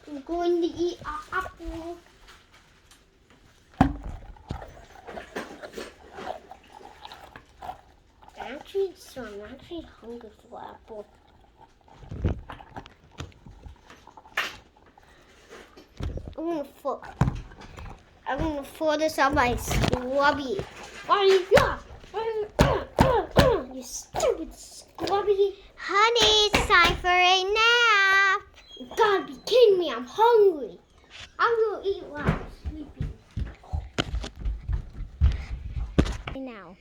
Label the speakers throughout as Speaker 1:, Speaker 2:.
Speaker 1: I'm going to eat an apple. I'm actually hungry for apple. I'm gonna throw this on my scrubby. You stupid scrubby.
Speaker 2: Honey, it's time for a nap.
Speaker 1: You gotta be kidding me, I'm hungry. I'm gonna eat while I'm sleeping.
Speaker 2: Now.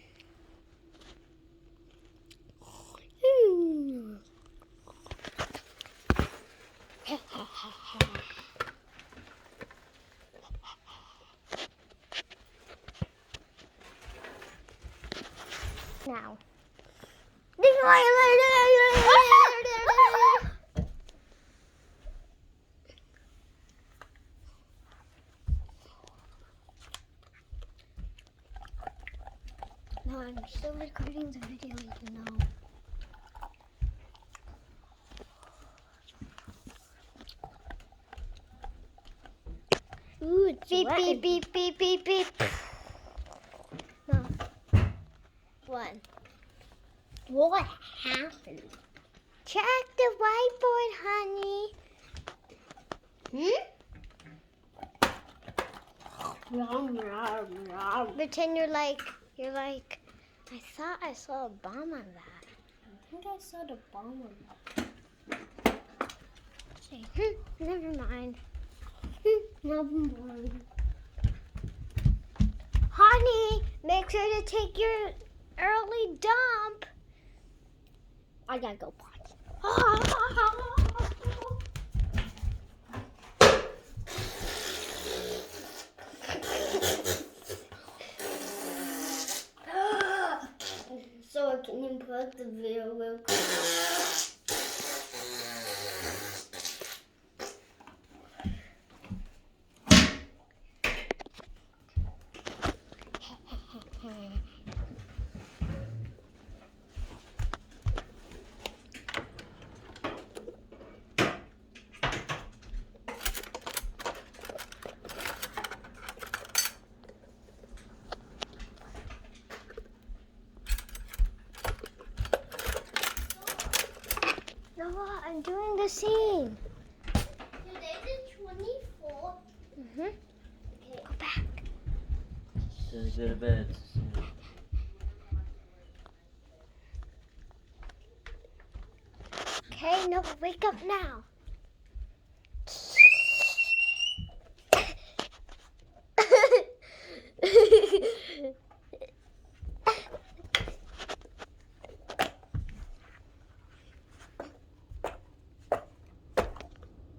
Speaker 2: Now.
Speaker 1: No, I'm still recording the video, you know. Ooh, it's
Speaker 2: Beep,
Speaker 1: wet.
Speaker 2: beep, beep, beep, beep, beep. No. One.
Speaker 1: What happened?
Speaker 2: Check the whiteboard, honey. Pretend you're like, I thought I saw a bomb on that.
Speaker 1: I think I saw the bomb on
Speaker 2: Say, never mind.
Speaker 1: Never mind.
Speaker 2: Honey, make sure to take your early dump.
Speaker 1: I gotta go potty. So I can unplug the video real quick.
Speaker 2: Noah, I'm doing the same.
Speaker 1: Today's the 24th.
Speaker 2: Okay. Go back.
Speaker 3: Just go to bed.
Speaker 2: Okay, Noah, wake up now.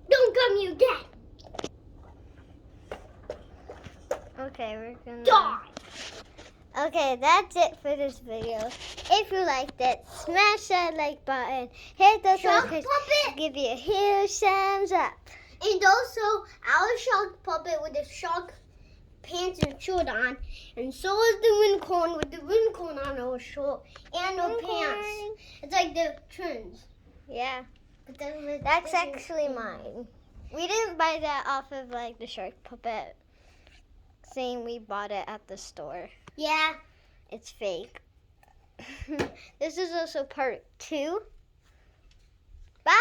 Speaker 1: Don't come here again.
Speaker 2: Okay, we're gonna...
Speaker 1: Die.
Speaker 2: Okay, that's it for this video. If you liked it, smash that like button, hit the
Speaker 1: Shark
Speaker 2: subscribe,
Speaker 1: puppet.
Speaker 2: give you a huge thumbs up.
Speaker 1: And also, our shark puppet with the shark pants and shirt on. And so is the unicorn with the unicorn on our shirt and our pants. It's like the trends.
Speaker 2: Yeah,
Speaker 1: But then with
Speaker 2: that's
Speaker 1: the-
Speaker 2: actually mine. We didn't buy that off of like the shark puppet saying we bought it at the store.
Speaker 1: Yeah.
Speaker 2: It's fake. This is also part 2. Bye!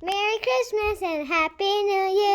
Speaker 2: Merry Christmas and Happy New Year!